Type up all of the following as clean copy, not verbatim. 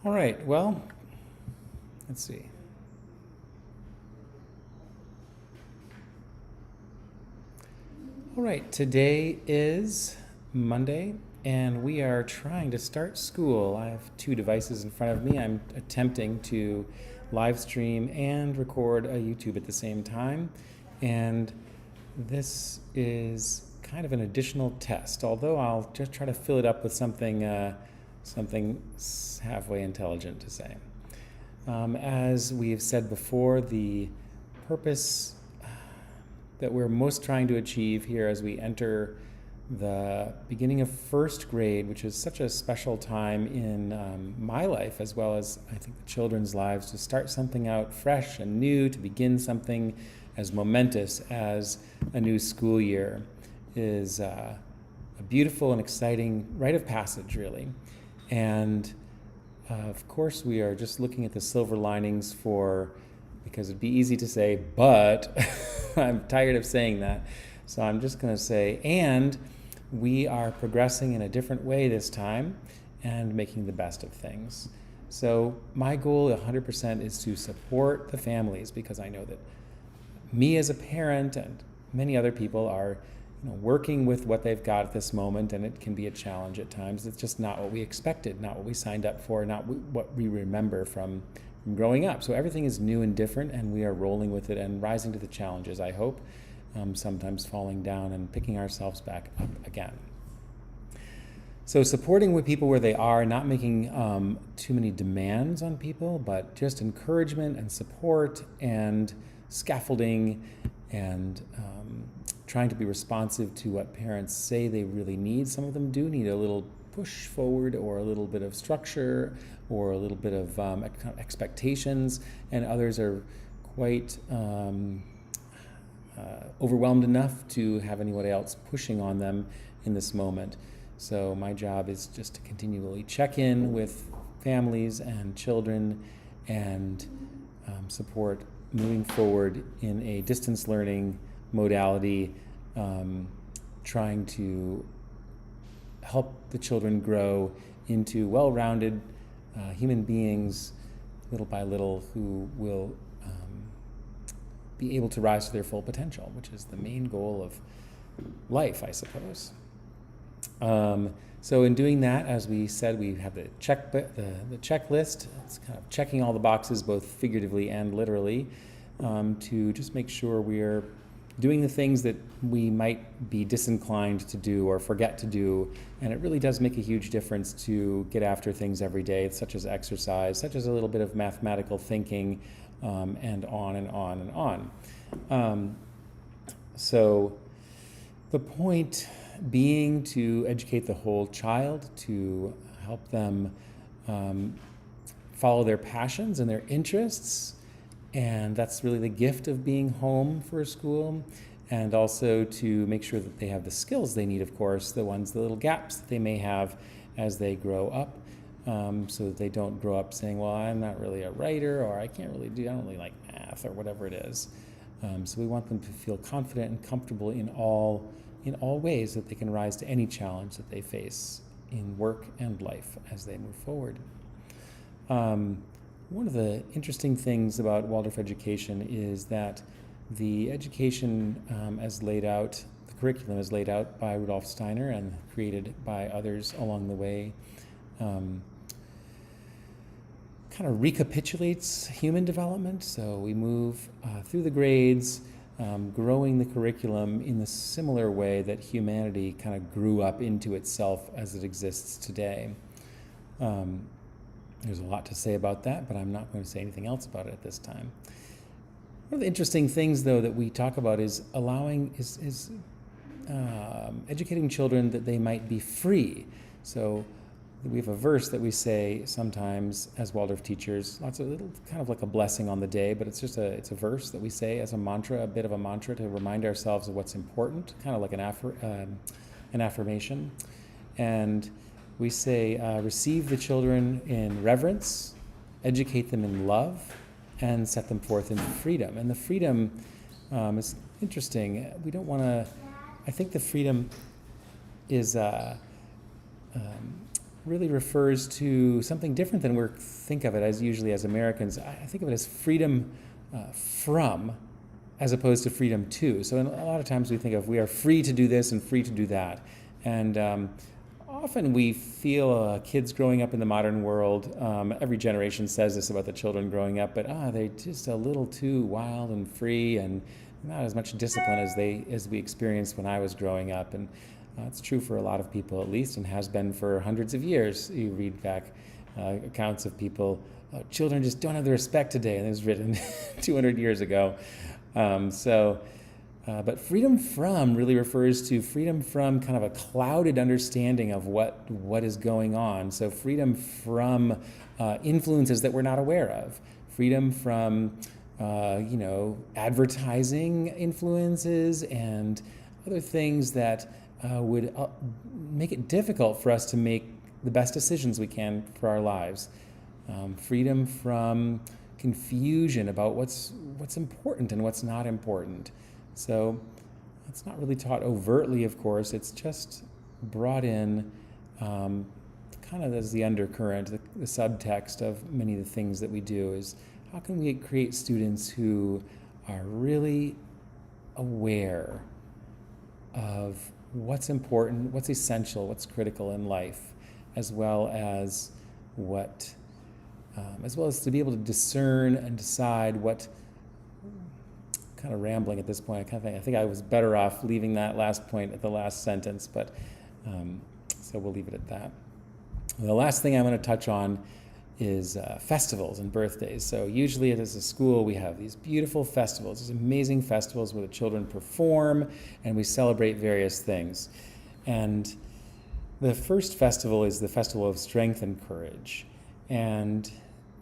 All right, well, let's see. All right, today is Monday, and we are trying to start school. I have two devices in front of me. I'm attempting to live stream and record a YouTube at the same time, and this is kind of an additional test, although I'll just try to fill it up with something halfway intelligent to say. As we have said before, the purpose that we're most trying to achieve here as we enter the beginning of first grade, which is such a special time in my life as well as I think the children's lives, to start something out fresh and new, to begin something as momentous as a new school year, is a beautiful and exciting rite of passage, really. And of course, we are just looking at the silver linings because it'd be easy to say, but I'm tired of saying that. So I'm just going to say, and we are progressing in a different way this time and making the best of things. So my goal 100% is to support the families, because I know that me as a parent and many other people are working with what they've got at this moment, and it can be a challenge at times. It's just not what we expected, not what we signed up for, not what we remember from growing up. So everything is new and different, and we are rolling with it and rising to the challenges, I hope, sometimes falling down and picking ourselves back up again. So supporting with people where they are, not making too many demands on people, but just encouragement and support and scaffolding and trying to be responsive to what parents say they really need. Some of them do need a little push forward or a little bit of structure or a little bit of expectations, and others are quite overwhelmed enough to have anyone else pushing on them in this moment. So my job is just to continually check in with families and children and support moving forward in a distance learning modality, trying to help the children grow into well-rounded human beings little by little, who will be able to rise to their full potential, which is the main goal of life, I suppose. So in doing that, as we said, we have the checklist. It's kind of checking all the boxes, both figuratively and literally, to just make sure we're doing the things that we might be disinclined to do or forget to do. And it really does make a huge difference to get after things every day, such as exercise, such as a little bit of mathematical thinking, and on and on and on. So the point being to educate the whole child, to help them follow their passions and their interests. And that's really the gift of being home for a school. And also to make sure that they have the skills they need, of course, the little gaps that they may have as they grow up, so that they don't grow up saying, well, I'm not really a writer, or I don't really like math, or whatever it is. So we want them to feel confident and comfortable in all ways that they can rise to any challenge that they face in work and life as they move forward. One of the interesting things about Waldorf education is that the education as laid out, the curriculum is laid out by Rudolf Steiner and created by others along the way, kind of recapitulates human development. So we move through the grades, growing the curriculum in the similar way that humanity kind of grew up into itself as it exists today. There's a lot to say about that, but I'm not going to say anything else about it at this time. One of the interesting things, though, that we talk about is educating children that they might be free. So we have a verse that we say sometimes as Waldorf teachers, lots of little, kind of like a blessing on the day, but it's a verse that we say as a mantra, a bit of a mantra to remind ourselves of what's important, kind of like an affirmation. And we say, receive the children in reverence, educate them in love, and set them forth in freedom. And the freedom is interesting. We don't want to, I think the freedom is really refers to something different than we think of it as usually as Americans. I think of it as freedom from, as opposed to freedom to. So a lot of times we think of we are free to do this and free to do that. And often we feel kids growing up in the modern world, every generation says this about the children growing up, but they're just a little too wild and free and not as much discipline as we experienced when I was growing up. And it's true for a lot of people, at least, and has been for hundreds of years. You read back accounts of people, children just don't have the respect today, and it was written 200 years ago. But freedom from really refers to freedom from kind of a clouded understanding of what is going on. So freedom from influences that we're not aware of. Freedom from advertising influences and other things that would make it difficult for us to make the best decisions we can for our lives. Freedom from confusion about what's important and what's not important. So it's not really taught overtly, of course. It's just brought in kind of as the undercurrent, the subtext of many of the things that we do is how can we create students who are really aware of what's important, what's essential, what's critical in life, as well as to be able to discern and decide what. Kind of rambling at this point. I think I was better off leaving that last point at the last sentence, but so we'll leave it at that. The last thing I'm going to touch on is festivals and birthdays. So usually as a school we have these beautiful festivals, these amazing festivals where the children perform and we celebrate various things. And the first festival is the Festival of Strength and Courage. And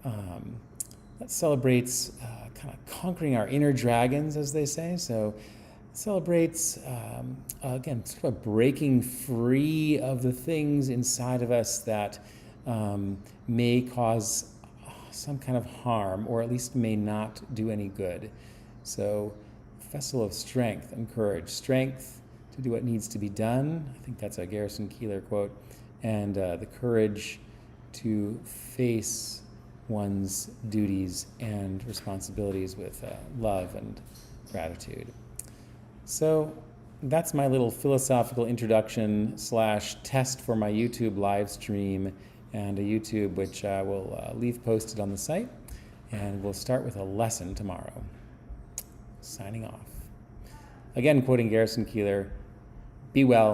that celebrates kind of conquering our inner dragons, as they say. So it celebrates, again, sort of breaking free of the things inside of us that may cause some kind of harm, or at least may not do any good. So Festival of Strength and Courage. Strength to do what needs to be done. I think that's a Garrison Keillor quote. And the courage to face one's duties and responsibilities with love and gratitude. So that's my little philosophical introduction / test for my YouTube live stream, and a YouTube which I will leave posted on the site. And we'll start with a lesson tomorrow. Signing off. Again, quoting Garrison Keillor, be well.